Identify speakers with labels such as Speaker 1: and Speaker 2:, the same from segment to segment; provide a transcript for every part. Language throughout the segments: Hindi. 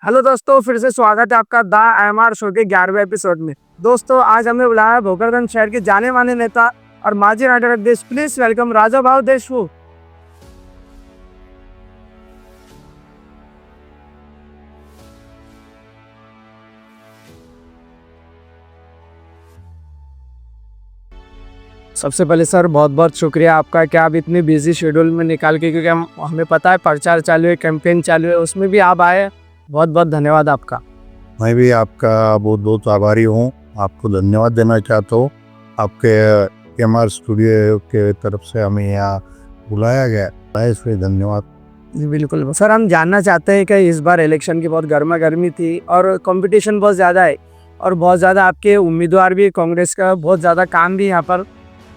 Speaker 1: हेलो दोस्तों, फिर से स्वागत है आपका द एमआर शो के 11वें एपिसोड में। दोस्तों, आज हमने बुलाया है भोकरदन शहर के जाने माने नेता और माजी राइटर अध्यक्ष। प्लीज वेलकम राजा भाव देशमुख। सबसे पहले सर, बहुत बहुत शुक्रिया आपका कि आप इतनी बिजी शेड्यूल में निकाल के, क्योंकि हमें पता है प्रचार चालू है, कैंपेन चालू है, उसमें भी आप आए। बहुत बहुत धन्यवाद आपका।
Speaker 2: मैं भी आपका बहुत बहुत आभारी हूँ। आपको धन्यवाद देना चाहता हूँ। आपके एमआर स्टूडियो के तरफ से हमें यहाँ बुलाया गया है, इसलिए धन्यवाद।
Speaker 1: जी बिल्कुल सर, हम जानना चाहते हैं कि इस बार इलेक्शन की बहुत गर्मा गर्मी थी और कंपटीशन बहुत ज़्यादा है और बहुत ज़्यादा आपके उम्मीदवार भी, कांग्रेस का बहुत ज़्यादा काम भी यहाँ पर,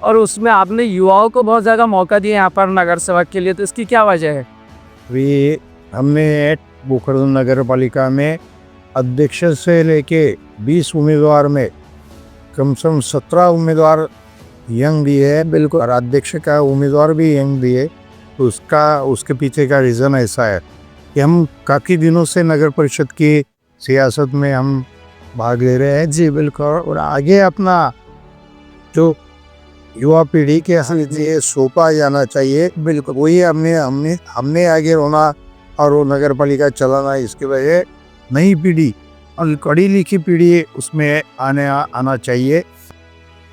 Speaker 1: और उसमें आपने युवाओं को बहुत ज़्यादा मौका दिया यहाँ पर नगर सेवक के लिए, तो इसकी क्या वजह है?
Speaker 2: अभी हमने भोकरदन नगर पालिका में अध्यक्ष से लेके 20 उम्मीदवार में कम से कम 17 उम्मीदवार यंग दिए है। बिल्कुल, और अध्यक्ष का उम्मीदवार भी यंग दिए। तो उसके पीछे का रीज़न ऐसा है कि हम काफ़ी दिनों से नगर परिषद की सियासत में हम भाग ले रहे हैं। जी बिल्कुल, और आगे अपना जो युवा पीढ़ी के लिए सौंपा जाना चाहिए। बिल्कुल, वही हमने आगे होना और वो नगर पालिका चलाना। इसके वजह नई पीढ़ी और पढ़ी लिखी पीढ़ी उसमें आना चाहिए।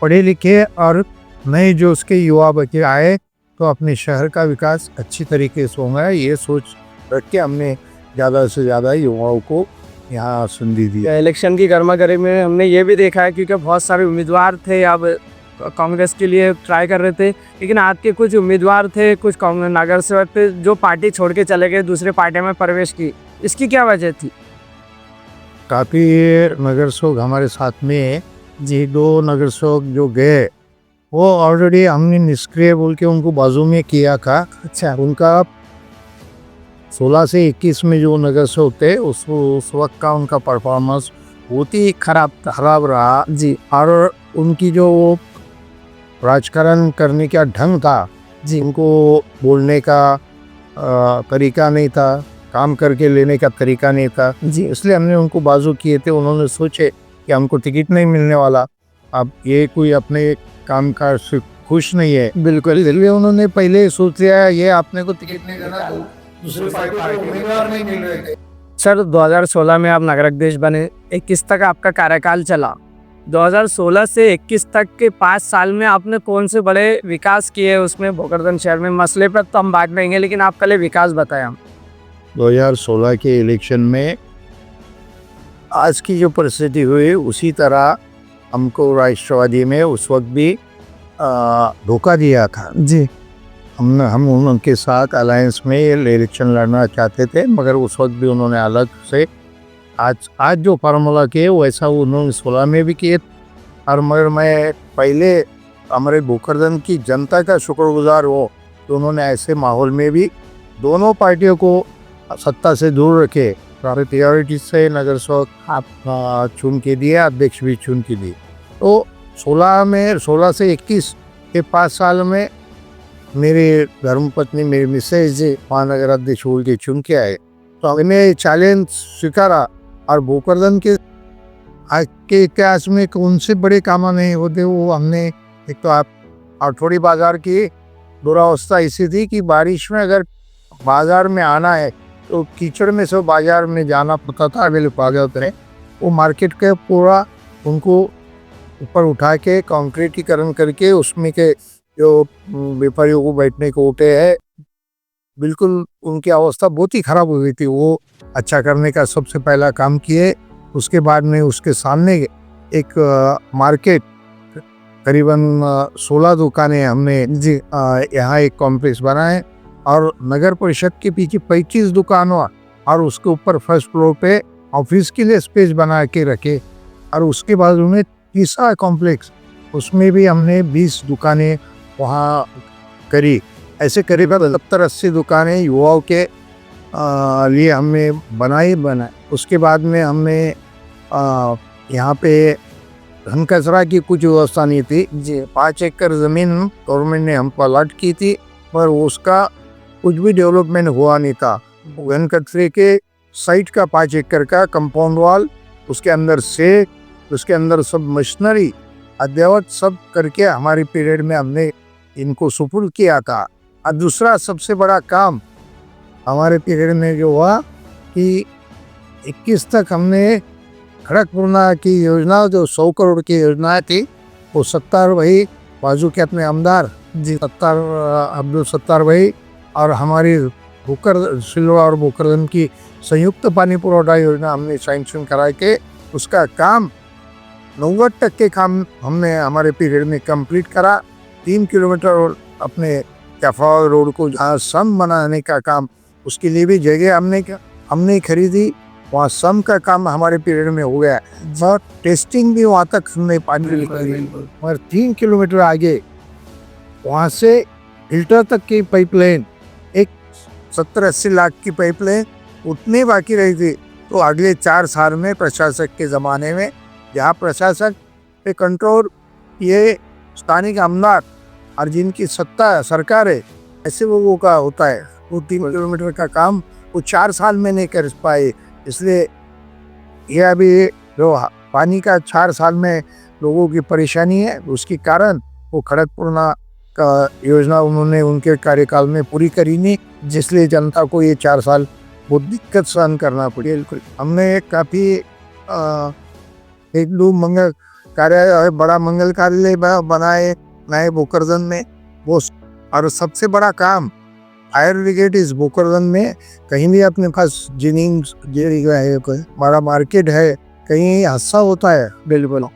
Speaker 2: पढ़े लिखे और नए जो उसके युवा बच्चे आए तो अपने शहर का विकास अच्छी तरीके से होगा, ये सोच रख के हमने ज़्यादा से ज़्यादा युवाओं को यहाँ संधि दी।
Speaker 1: इलेक्शन की गर्मा गर्मी में हमने ये भी देखा है, क्योंकि बहुत सारे उम्मीदवार थे, अब कांग्रेस के लिए ट्राई कर रहे थे, लेकिन आपके कुछ उम्मीदवार थे, कुछ कांग्रेस नगर सेवक थे जो पार्टी छोड़ के चले गए, दूसरे पार्टी में प्रवेश की। इसकी क्या वजह थी?
Speaker 2: काफ़ी नगर सेवक हमारे साथ में जी 2 नगर सेवक जो गए वो ऑलरेडी हमने निष्क्रिय बोल के उनको बाजू में किया था। अच्छा, उनका 16 से 21 में जो नगर सेवक थे उस वक्त का उनका परफॉर्मेंस बहुत ही खराब रहा जी। और उनकी जो राजकारण करने का ढंग था जी, उनको बोलने का तरीका नहीं था, काम करके लेने का तरीका नहीं था जी, इसलिए हमने उनको बाजू किए थे। उन्होंने सोचे कि हमको टिकट नहीं मिलने वाला, अब ये कोई अपने काम का खुश नहीं है। बिल्कुल, इसलिए उन्होंने पहले सोच लिया ये आपने को टिकट नहीं देना, दूसरे पार्टी को उम्मीदवार नहीं मिल रहे थे।
Speaker 1: सर, 2016 में आप नगर अध्यक्ष बने, 21 तक आपका कार्यकाल चला। 2016 से 21 तक के 5 साल में आपने कौन से बड़े विकास किए उसमें भोकरदन शहर में? मसले पर तो हम बात करेंगे, लेकिन आप पहले विकास बताया।
Speaker 2: 2016 के इलेक्शन में आज की जो परिस्थिति हुई उसी तरह हमको राष्ट्रवादी में उस वक्त भी धोखा दिया था जी। हम उनके साथ अलायंस में इलेक्शन लड़ना चाहते थे, मगर उस वक्त भी उन्होंने अलग से आज जो फार्मूला किए वैसा उन्होंने 16 में भी किए। और मगर मैं पहले हमारे भोकरदन की जनता का शुक्रगुजार हूँ तो उन्होंने ऐसे माहौल में भी दोनों पार्टियों को सत्ता से दूर रखे, प्रायोरिटी से नगर सेवक आप चुन के दिए, अध्यक्ष भी चुन के दिए। तो 16 से 21 के 5 साल में मेरी धर्मपत्नी, मेरी मिसेज जी महानगर अध्यक्ष बोल के चुन के आए, तो हमने चैलेंज स्वीकारा। और भोकरदन के इतिहास में कौन से बड़े काम नहीं होते वो हमने, एक तो आप आठौड़ी बाजार की दुरावस्था ऐसी थी कि बारिश में अगर बाजार में आना है तो कीचड़ में से बाजार में जाना पड़ता था। अगले उतरे वो मार्केट के पूरा उनको ऊपर उठा के कंक्रीटीकरण करके उसमें के जो व्यापारियों को बैठने को होते हैं, बिल्कुल उनकी अवस्था बहुत ही खराब हो गई थी। वो अच्छा करने का सबसे पहला काम किए। उसके बाद में उसके सामने एक मार्केट करीबन 16 दुकानें हमने जी यहाँ एक कॉम्प्लेक्स बनाए और नगर परिषद के पीछे 25 दुकानों और उसके ऊपर फर्स्ट फ्लोर पे ऑफिस के लिए स्पेस बना के रखे। और उसके बाद उन्हें तीसरा कॉम्प्लेक्स उसमें भी हमने 20 दुकानें वहाँ करी। ऐसे करीबन 70-80 दुकानें युवाओं के लिए हमने बनाए। उसके बाद में हमने यहाँ पे घन कचरा की कुछ व्यवस्था नहीं थी जी। 5 एकड़ ज़मीन गवर्नमेंट ने हम पर अलॉट की थी, पर उसका कुछ भी डेवलपमेंट हुआ नहीं था। घन कचरे के साइट का 5 एकड़ का कंपाउंड वॉल, उसके अंदर से उसके अंदर सब मशीनरी अद्ययावत सब करके हमारे पीरियड में हमने इनको सुपुर्द किया था। और दूसरा सबसे बड़ा काम हमारे पीरियड में जो हुआ कि 21 तक हमने खड़कपुरना की योजना, जो 100 करोड़ की योजना थी, वो सत्तार भाई बाजू के अपने आमदार जी अब्दुल सत्तार भाई और हमारी भूकर सिल्वा और भूकरदन की संयुक्त पानी पुरवठा योजना हमने सैंक्शन करा के उसका काम 90% काम हमने हमारे पीरियड में कंप्लीट करा। 3 किलोमीटर और अपने कैफा रोड को जहाँ सम बनाने का काम, उसके लिए भी जगह हमने खरीदी, वहाँ सम का काम हमारे पीरियड में हो गया और टेस्टिंग भी वहाँ तक हमने पानी करी। और 3 किलोमीटर आगे वहाँ से फिल्टर तक की पाइपलाइन, एक 70-80 लाख की पाइपलाइन उतनी बाकी रही थी। तो अगले 4 साल में प्रशासक के ज़माने में, जहाँ प्रशासक पे कंट्रोल ये स्थानिक आमदार और जिनकी सत्ता सरकार है, ऐसे लोगों का होता है, वो 3 किलोमीटर का काम वो 4 साल में नहीं कर पाए। इसलिए ये अभी जो पानी का 4 साल में लोगों की परेशानी है, उसके कारण वो खड़कपुरना का योजना उन्होंने उनके कार्यकाल में पूरी करी नहीं, जिसलिए जनता को ये 4 साल बहुत दिक्कत सहन करना पड़ी। हमने काफ़ी एक दो मंगल कार्य, बड़ा मंगल कार्यालय बनाए नए भूकरदन में वो। और सबसे बड़ा काम फायर ब्रिगेड इस भूकरदन में, कहीं भी अपने पास जिनिंग्स है, बड़ा मार्केट है, कहीं हादसा होता है, बिल्कुल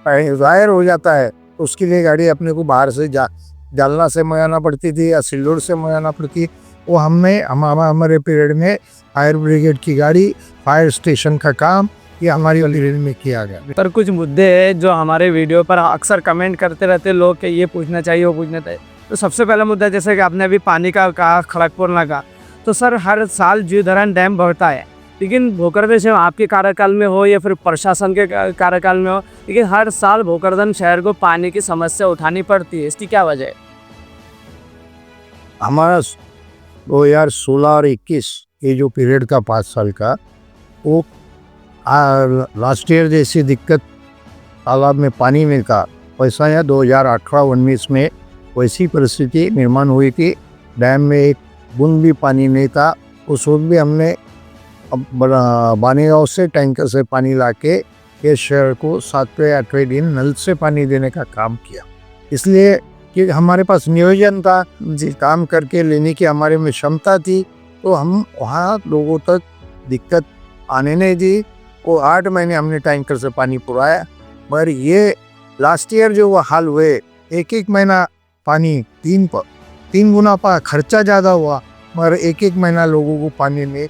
Speaker 2: जाहिर हो जाता है, तो उसके लिए गाड़ी अपने को बाहर से जालना से मंगाना पड़ती थी या सिल्लोड से मंगाना पड़ती। वो हमारे पीरियड में फायर ब्रिगेड की गाड़ी, फायर स्टेशन का काम ये हमारी पीरियड में किया गया।
Speaker 1: पर कुछ मुद्दे हैं जो हमारे वीडियो पर अक्सर कमेंट करते रहते लोग कि ये पूछना चाहिए वो पूछना चाहिए। तो सबसे पहला मुद्दा, जैसे कि आपने अभी पानी का कहा, खड़गपुरना का, तो सर हर साल जीवधरण डैम बढ़ता है, लेकिन भोकरदन से आपके कार्यकाल में हो या फिर प्रशासन के कार्यकाल में हो, लेकिन हर साल भोकरदन शहर को पानी की समस्या उठानी पड़ती है। इसकी क्या वजह है?
Speaker 2: हमारा 2016 और 21 ये जो पीरियड का 5 साल का, वो लास्ट ईयर जैसी दिक्कत तालाब में पानी में का वैसा या 2018-19 में वैसी परिस्थिति निर्माण हुई थी। डैम में एक बूंद भी पानी नहीं था। उस वक्त भी हमने बानीगांव से टैंकर से पानी लाके ये शहर को 7वें-8वें दिन नल से पानी देने का काम किया। इसलिए कि हमारे पास नियोजन था जी, काम करके लेने की हमारे में क्षमता थी, तो हम वहाँ लोगों तक दिक्कत आने नहीं दी। वो 8 महीने हमने टैंकर से पानी पुराया। मगर ये लास्ट ईयर जो वो हाल हुए, एक महीना पानी 3 गुना खर्चा ज़्यादा हुआ, मगर एक महीना लोगों को पानी नहीं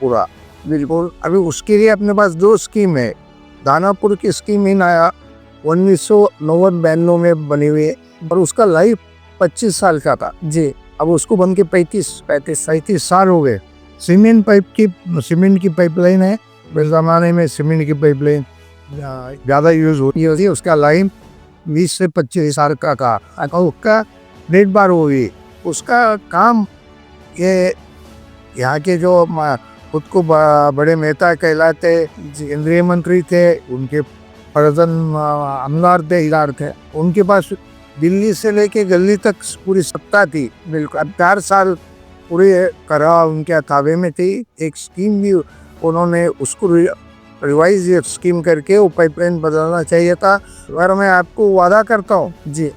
Speaker 2: पूरा। बिल्कुल। अभी उसके लिए अपने पास 2 स्कीम है। दानापुर की स्कीम इन आया 1990-92 में बनी हुई है, और उसका लाइफ 25 साल का था जी। अब उसको बन के 35 साल हो गए। सीमेंट की पाइपलाइन है। इस ज़माने में सीमेंट की पाइपलाइन ज़्यादा यूज़ होती है। उसका लाइफ 20 से 25 साल का था, और उसका 1.5 बार हो गई। उसका काम ये यहाँ के जो खुद को बड़े नेता कहलाते केंद्रीय मंत्री थे, उनके फर्जन आमदार थे, इदार थे, उनके पास दिल्ली से लेके गली तक पूरी सत्ता थी। बिल्कुल। अब 4 साल पूरे करा उनके ताबे में थी। एक स्कीम भी उन्होंने उसको रिवाइज स्कीम करके वो पाइपलाइन बदलना चाहिए था। अगर मैं आपको वादा करता हूँ जी,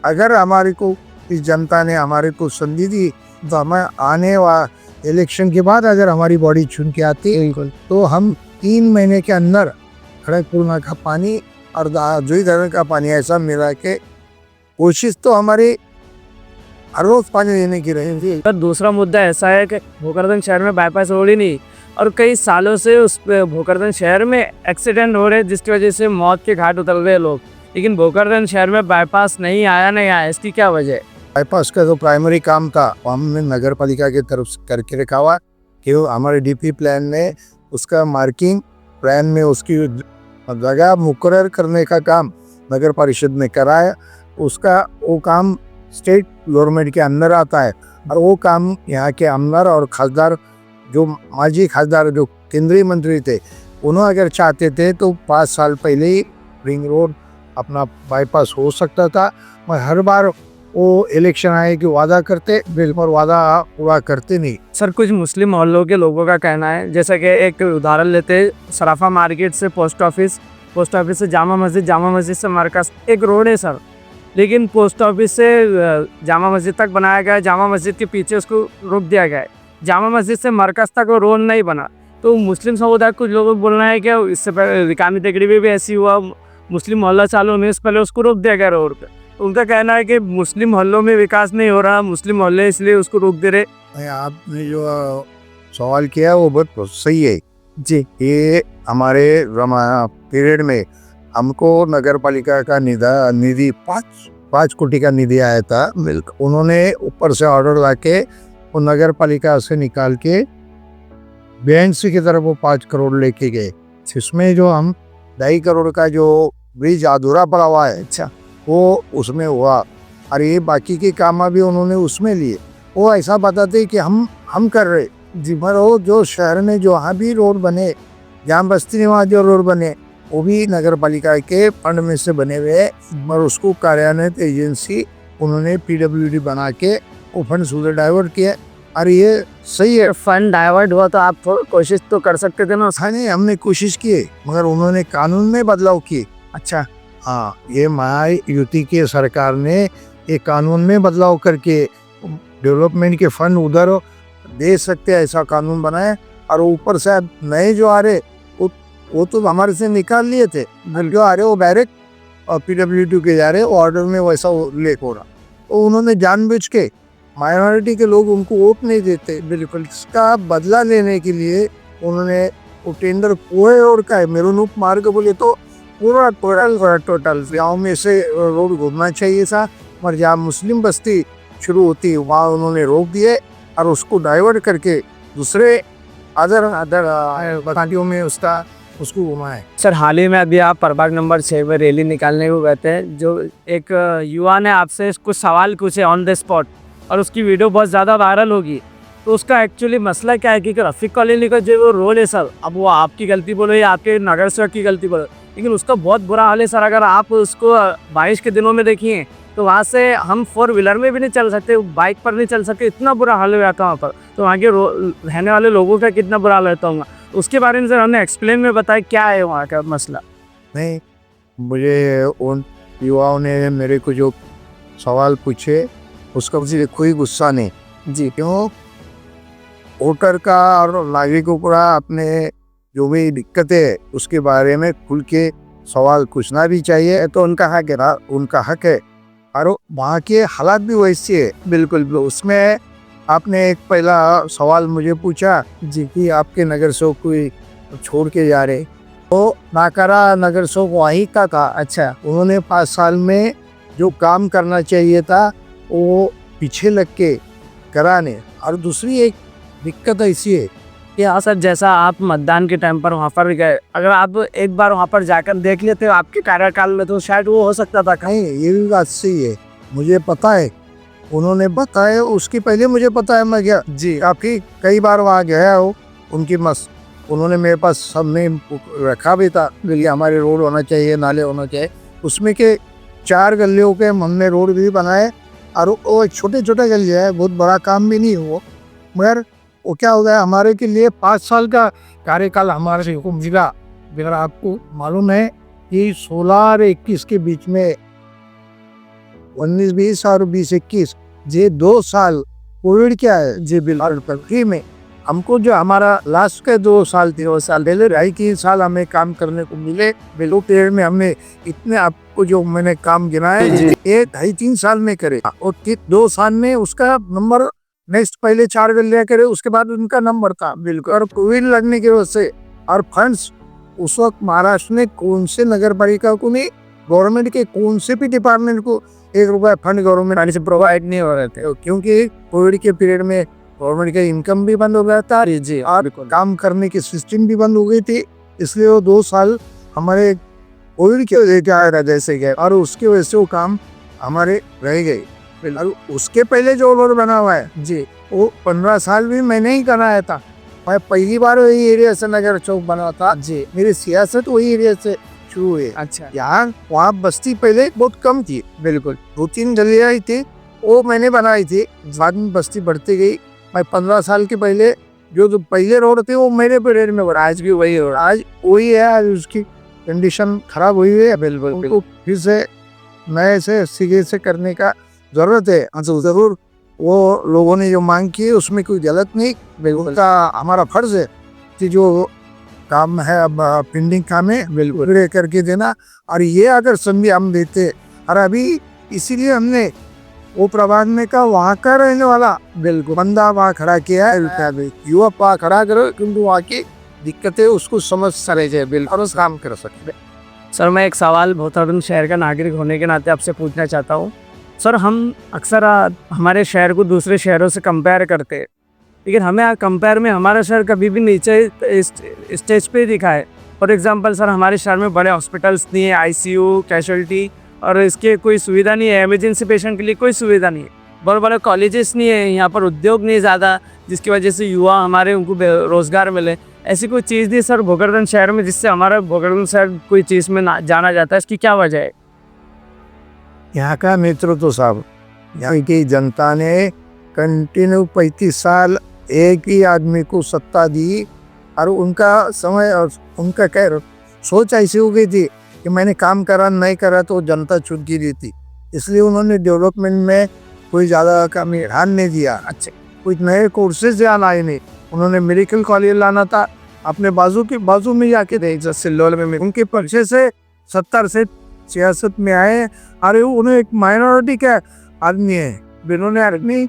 Speaker 2: अगर हमारे को इस जनता ने हमारे को संधि दी, तो हमें आने वाले इलेक्शन के बाद अगर हमारी बॉडी चुन के आती, तो हम 3 महीने के अंदर खड़गपुरना का पानी और जीवधरण का पानी ऐसा मिला के, कोशिश तो हमारी हर रोज पानी देने की रहेगी।
Speaker 1: पर दूसरा मुद्दा ऐसा है कि भोकरदन शहर में बाईपास रोड ही नहीं, और कई सालों से उस भोकरदन शहर में एक्सीडेंट हो रहे, जिसकी वजह से मौत के घाट उतर रहे लोग, लेकिन भोकरदन शहर में बाईपास नहीं आया। इसकी क्या वजह है?
Speaker 2: बाईपास का जो प्राइमरी काम था वो हमने नगर पालिका की तरफ से करके रखा हुआ कि हमारे डीपी प्लान में उसका मार्किंग, प्लान में उसकी जगह मुकर्रर करने का काम नगर परिषद ने कराया। उसका वो काम स्टेट गवर्नमेंट के अंदर आता है, और वो काम यहाँ के आमदार और खासदार, जो माजी खासदार जो केंद्रीय मंत्री थे, उन्होंने अगर चाहते थे तो 5 साल पहले ही रिंग रोड अपना बाईपास हो सकता था। मगर हर बार वो इलेक्शन आए कि वादा करते, बिल्कुल वादा पूरा करते नहीं।
Speaker 1: सर कुछ मुस्लिम मोहल्लों के लोगों का कहना है, जैसा कि एक उदाहरण लेते हैं, सराफा मार्केट से पोस्ट ऑफिस से जामा मस्जिद से मरकज एक रोड है सर, लेकिन पोस्ट ऑफिस से जामा मस्जिद तक बनाया गया है, जामा मस्जिद के पीछे उसको रोक दिया गया है, जामा मस्जिद से मरकज तक वो रोड नहीं बना। तो मुस्लिम समुदाय कुछ लोगों को बोलना है कि इससे पहले रिकामी टेकड़ी में भी ऐसी हुआ, मुस्लिम मोहल्ला चालू होने से पहले उसको रोक दिया गया रोड पे। तो उनका कहना है कि मुस्लिम मोहल्लों में विकास नहीं हो रहा, मुस्लिम मोहल्ले इसलिए उसको रोक दे रहे।
Speaker 2: नहीं, आपने जो सवाल किया वो बहुत सही है
Speaker 1: जी।
Speaker 2: ये हमारे पीरियड में हमको नगर पालिका का निधि 5 कोटि का निधि आया था। उन्होंने ऊपर से ऑर्डर लाके वो नगर पालिका से निकाल के बीएनसी की तरफ वो 5 करोड़ लेके गए। इसमें जो हम 2.5 करोड़ का जो ब्रिज अधूरा पड़ा हुआ है,
Speaker 1: अच्छा,
Speaker 2: वो उसमें हुआ। और ये बाकी के काम भी उन्होंने उसमें लिए। वो ऐसा बताते कि हम कर रहे जी, पर वो जो शहर में जो वहाँ भी रोड बने, जहाँ बस्ती में वहाँ जो रोड बने, वो भी नगर पालिका के फंड में से बने हुए हैं। और उसको कार्यान्वित एजेंसी उन्होंने PWD बना के वो फंड उधर डाइवर्ट किया। और ये सही है,
Speaker 1: फंड डाइवर्ट हुआ तो आप कोशिश तो कर सकते थे ना।
Speaker 2: नहीं, हमने कोशिश की मगर उन्होंने कानून में बदलाव किए।
Speaker 1: अच्छा,
Speaker 2: हाँ, ये महायुति की सरकार ने ये कानून में बदलाव करके डेवलपमेंट के फंड उधर दे सकते हैं ऐसा कानून बनाए। और ऊपर से नए जो आ रहे वो तो हमारे से निकाल लिए थे, जो आ रहे वो डायरेक्ट PWD के जा रहे, ऑर्डर में वैसा लेक हो रहा। तो उन्होंने जानबूझ के माइनॉरिटी के लोग उनको वोट नहीं देते, बिल्कुल इसका बदला लेने के लिए उन्होंने वो टेंडर पूरे रोड का है, मेरुनूप मार्ग बोले तो पूरा टोटल गाँव में से रोड घूमना चाहिए था। और जहाँ मुस्लिम बस्ती शुरू होती वहाँ उन्होंने रोक दिए और उसको डाइवर्ट करके दूसरे अदर बस्तियों में उसको घुमाए।
Speaker 1: सर हाल ही में अभी आप प्रभाग नंबर 6 में रैली निकालने को गए थे, जो एक युवा ने आपसे कुछ सवाल पूछे ऑन द स्पॉट और उसकी वीडियो बहुत ज़्यादा वायरल होगी। तो उसका एक्चुअली मसला क्या है कि रफ़ीक कॉलोनी का जो वो रोड है सर, अब वो आपकी गलती बोलो या आपके नगर सेवक की गलती बोलो, लेकिन उसका बहुत बुरा हाल है सर। अगर आप उसको बारिश के दिनों में देखिए तो वहाँ से हम 4 व्हीलर में भी नहीं चल सकते, बाइक पर नहीं चल सकते, इतना बुरा हाल हो जाता है वहाँ पर। तो वहाँ के रहने वाले लोगों का कितना बुरा हाल रहता होगा, उसके बारे में सर हमने एक्सप्लेन में बताया क्या है वहाँ का मसला।
Speaker 2: नहीं, मुझे उन युवाओं ने मेरे को जो सवाल पूछे उसका मुझे कोई गुस्सा नहीं
Speaker 1: जी।
Speaker 2: क्यों, वोटर का और नागरिकों को अपने जो भी दिक्कतें है उसके बारे में खुल के सवाल पूछना भी चाहिए, तो उनका हक है ना, उनका हक है। और वहाँ के हालात भी वैसे है, बिल्कुल। उसमें आपने एक पहला सवाल मुझे पूछा जी कि आपके नगर सेवक कोई छोड़ के जा रहे, तो नाकारा नगर सेवक वहीं का था। अच्छा, उन्होंने 5 साल में जो काम करना चाहिए था वो पीछे लग के कराने। और दूसरी एक दिक्कत ऐसी है
Speaker 1: कि हाँ सर, जैसा आप मतदान के टाइम पर वहाँ पर गए, अगर आप एक बार वहाँ पर जाकर देख लेते हो आपके कार्यकाल में तो शायद वो हो सकता था।
Speaker 2: नहीं, ये भी बात सही है, मुझे पता है, उन्होंने बताया, उसकी पहले मुझे पता है, मैं गया जी, काफ़ी कई बार वहाँ गया हो उनकी उन्होंने मेरे पास सबने रखा भी था कि हमारे रोड होना चाहिए, नाले होना चाहिए। उसमें के 4 गलियों के हमने रोड भी बनाए। और वो छोटे छोटे गलियाँ है, बहुत बड़ा काम भी नहीं हो, मगर वो क्या हो गया, हमारे के लिए 5 साल का कार्यकाल हमारे से हुक्म मिला। अगर आपको मालूम है कि 16 और 21 के बीच में 19-20 और 20-21 ये 2 साल कोविड क्या है जी, बिल्कुल में हमको जो हमारा लास्ट के 2 साल थे, 2 साल पहले 2.5-3 साल हमें काम करने को मिले। बिल्कुल पीरियड में हमने इतने आपको जो मैंने काम गिनाए ये 2.5-3 साल में करे, और 2 साल में उसका नंबर नेक्स्ट पहले 4 गलियां करे, उसके बाद उनका नंबर था। बिल्कुल। और कोविड लगने की वजह से और फंड्स उस वक्त महाराष्ट्र ने कौन से नगर पालिका को नहीं, गवर्नमेंट के कौन से भी डिपार्टमेंट को 1 रुपया फंड गवर्नमेंट से प्रोवाइड नहीं हो रहे थे, क्योंकि कोविड के पीरियड में गवर्नमेंट का इनकम भी बंद हो गया था जी, और काम करने की सिस्टम भी बंद हो गई थी। इसलिए वो 2 साल हमारे कोविड की वजह से जैसे गए, और उसकी वजह से वो काम हमारे रह गए। और उसके पहले जो रोड बना हुआ है जी, वो 15 साल भी मैंने ही कराया था। मैं पहली बार वही एरिया से नगर चौक बना था
Speaker 1: जी।
Speaker 2: मेरी सियासत वही एरिया से शुरू हुई।
Speaker 1: अच्छा।
Speaker 2: यहाँ वहाँ बस्ती पहले बहुत कम थी,
Speaker 1: बिल्कुल।
Speaker 2: 2-3 गलियाँ ही थी, वो मैंने बनाई थी। बाद में बस्ती बढ़ती गई। मैं 15 साल के पहले जो पहले रोड थे वो मेरे पीरियड में बना,
Speaker 1: आज भी वही हो रहा
Speaker 2: आज वही है। आज उसकी कंडीशन खराब हुई है।
Speaker 1: बिल्कुल,
Speaker 2: उनको फिर से नए से सिरे से करने का जरूरत है। जरूर वो लोगों ने जो मांग की है उसमें कोई गलत नहीं, उनका हमारा फर्ज है कि जो काम है अब पेंडिंग काम है
Speaker 1: बिल्कुल।
Speaker 2: पूरे करके देना। और ये अगर संधि हम देते, और अभी इसीलिए हमने वो प्रभाग में का वहाँ का रहने वाला
Speaker 1: बिल्कुल
Speaker 2: बंदा वहाँ खड़ा किया है, युवक वहाँ खड़ा करो, क्योंकि वहाँ की दिक्कतें उसको समझ सके जाए बिल्कुल और उस काम कर सके।
Speaker 1: सर, मैं एक सवाल बहुत शहर का नागरिक होने के नाते आपसे पूछना चाहता हूँ। सर, हम अक्सर हमारे शहर को दूसरे शहरों से कंपेयर करते हैं, लेकिन हमें कंपेयर में हमारा शहर कभी भी नीचे स्टेज पे दिखा है। फॉर एग्जांपल सर, हमारे शहर में बड़े हॉस्पिटल्स नहीं है, आईसीयू, कैजुअलिटी और इसके कोई सुविधा नहीं है। इमरजेंसी पेशेंट के लिए कोई सुविधा नहीं है। बड़े बड़े कॉलेजेस नहीं है, यहाँ पर उद्योग नहीं ज़्यादा, जिसकी वजह से युवा हमारे उनको रोज़गार मिले। ऐसी कोई चीज़ नहीं सर भोकरदन शहर में जिससे हमारा भोकरदन शहर कोई चीज़ में जाना जाता है। इसकी क्या वजह है?
Speaker 2: यहाँ का नेतृत्व साहब, यहाँ की जनता ने कंटिन्यू 35 साल एक ही आदमी को सत्ता दी, और उनका समय और उनका कह सोच ऐसी हो गई थी कि मैंने काम करा नहीं करा तो जनता चुन की दी थी। इसलिए उन्होंने डेवलपमेंट में कोई ज़्यादा काम ध्यान नहीं दिया। अच्छे कुछ नए कोर्सेज यहाँ आए नहीं। उन्होंने मेडिकल कॉलेज लाना था, अपने बाजू में जाके दे सिल्लोल में उनके पीछे से 70 से सियासत में आए। अरे उन्हें एक माइनॉरिटी का आदमी है, जिन्होंने अपनी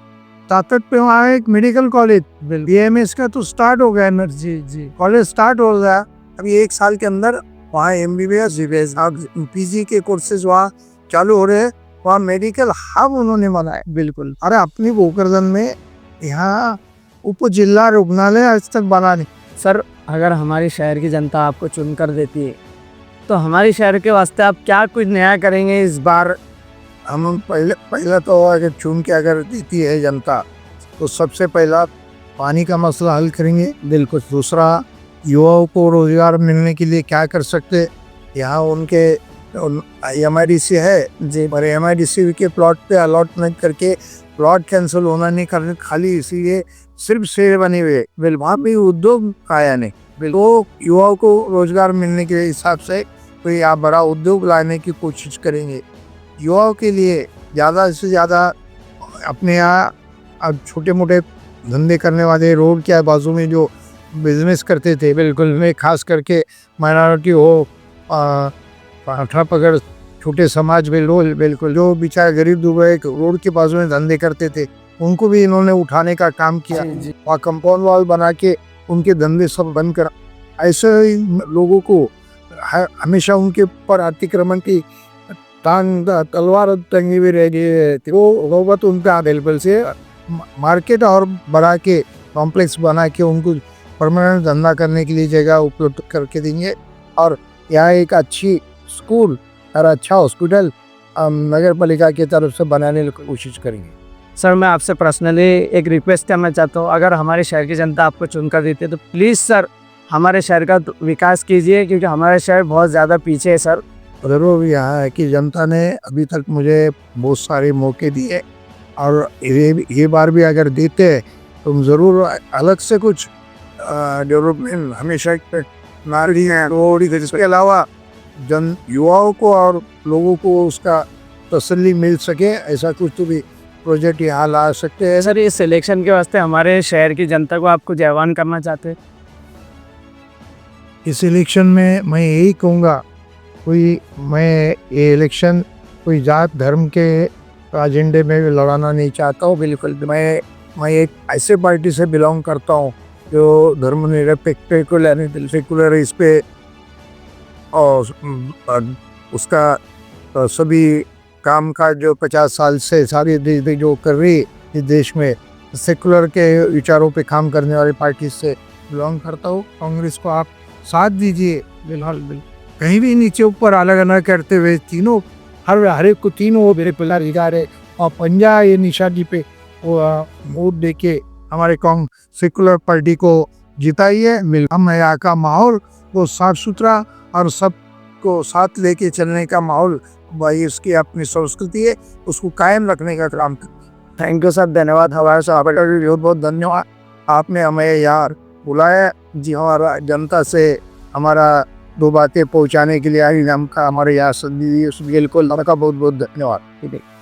Speaker 2: ताकत पे वहाँ एक मेडिकल कॉलेज BMS का तो स्टार्ट हो गया, जी कॉलेज स्टार्ट हो गया। अभी 1 साल के अंदर वहाँ MBBS PG के कोर्सेज वहाँ चालू हो रहे हैं। वहाँ मेडिकल हब उन्होंने बनाए। बिल्कुल। अरे अपनी भोकरदन में यहाँ उप जिला रुग्णालय आज तक बना नहीं।
Speaker 1: सर, अगर हमारी शहर की जनता आपको चुन कर देती है तो हमारे शहर के वास्ते आप क्या कुछ नया करेंगे इस बार?
Speaker 2: हम पहले तो अगर चुन के अगर देती है जनता तो सबसे पहला पानी का मसला हल करेंगे। बिल्कुल। दूसरा, युवाओं को रोजगार मिलने के लिए क्या कर सकते, यहाँ उनके MIDC है जी, पर MIDC के प्लॉट पे अलॉटमेंट करके प्लॉट कैंसिल होना नहीं करने, खाली इसीलिए सिर्फ शेर बने हुए। वहाँ पे उद्योग आया नहीं, तो युवाओं को रोजगार मिलने के हिसाब से कोई आप बड़ा उद्योग लाने की कोशिश करेंगे। युवाओं के लिए ज़्यादा से ज़्यादा अपने यहाँ अब छोटे मोटे धंधे करने वाले रोड के बाजू में जो बिजनेस करते थे, बिल्कुल में खास करके माइनॉरिटी हो, पाठा पकड़ छोटे समाज में लोग, बिल्कुल जो बेचारे गरीब दुबे रोड के बाजू में धंधे करते थे, उनको भी इन्होंने उठाने का काम किया। वहाँ कंपाउंड वॉल बना के उनके धंधे सब बंद कर, ऐसे लोगों को हमेशा उनके ऊपर अतिक्रमण की तलवार टंगी हुई रह गई। वो नौबत उनका अवेलेबल से मार्केट और बढ़ा के कॉम्प्लेक्स बना के उनको परमानेंट धंधा करने के लिए जगह उपलब्ध करके देंगे। और यहाँ एक अच्छी स्कूल और अच्छा हॉस्पिटल नगर पालिका की तरफ से बनाने की कोशिश करेंगे।
Speaker 1: सर, मैं आपसे पर्सनली एक रिक्वेस्ट करना चाहता हूँ, अगर हमारे शहर की जनता आपको चुनकर देती है तो प्लीज़ सर हमारे शहर का विकास कीजिए, क्योंकि हमारा शहर बहुत ज़्यादा पीछे है सर।
Speaker 2: ज़रूर। यहाँ की जनता ने अभी तक मुझे बहुत सारे मौके दिए, और ये बार भी अगर देते तो ज़रूर अलग से कुछ डेवलपमेंट हमेशा नारी है। तो इसके अलावा युवाओं को और लोगों को उसका तसल्ली मिल सके, ऐसा कुछ तो भी प्रोजेक्ट यहाँ ला सकते हैं।
Speaker 1: सर, इस इलेक्शन के वास्ते हमारे शहर की जनता को आपको आह्वान करना चाहते हैं?
Speaker 2: इस इलेक्शन में मैं यही कहूँगा, मैं ये इलेक्शन कोई जात धर्म के एजेंडे में लड़ाना नहीं चाहता हूँ। बिल्कुल। मैं एक ऐसे पार्टी से बिलोंग करता हूँ जो धर्मनिरपेक्ष सेकुलर इस पे और उसका सभी काम का जो 50 साल से सारी देश जो कर रही इस देश में सेकुलर के विचारों पे काम करने वाली पार्टी से बिलोंग करता हूँ। कांग्रेस को आप साथ दीजिए। बिल्कुल। कहीं भी नीचे ऊपर अलग अलग करते हुए तीनों हर एक को तीनों मेरे पिलर इगारे और पंजा ये निशानी पे वो वोट दे के हमारे सेकुलर पार्टी को जिताइए। हम यहाँ का माहौल वो साफ सुथरा और सबको साथ लेके चलने का माहौल, वही उसकी अपनी संस्कृति है, उसको कायम रखने का काम करें।
Speaker 1: थैंक यू सर, धन्यवाद। हमारे साथ आपका भी
Speaker 2: बहुत बहुत धन्यवाद, आपने हमें यार बुलाया जी, हमारा जनता से हमारा दो बातें पहुंचाने के लिए आई, हमका हमारे यहाँ संधि, बिल्कुल आपका बहुत बहुत धन्यवाद।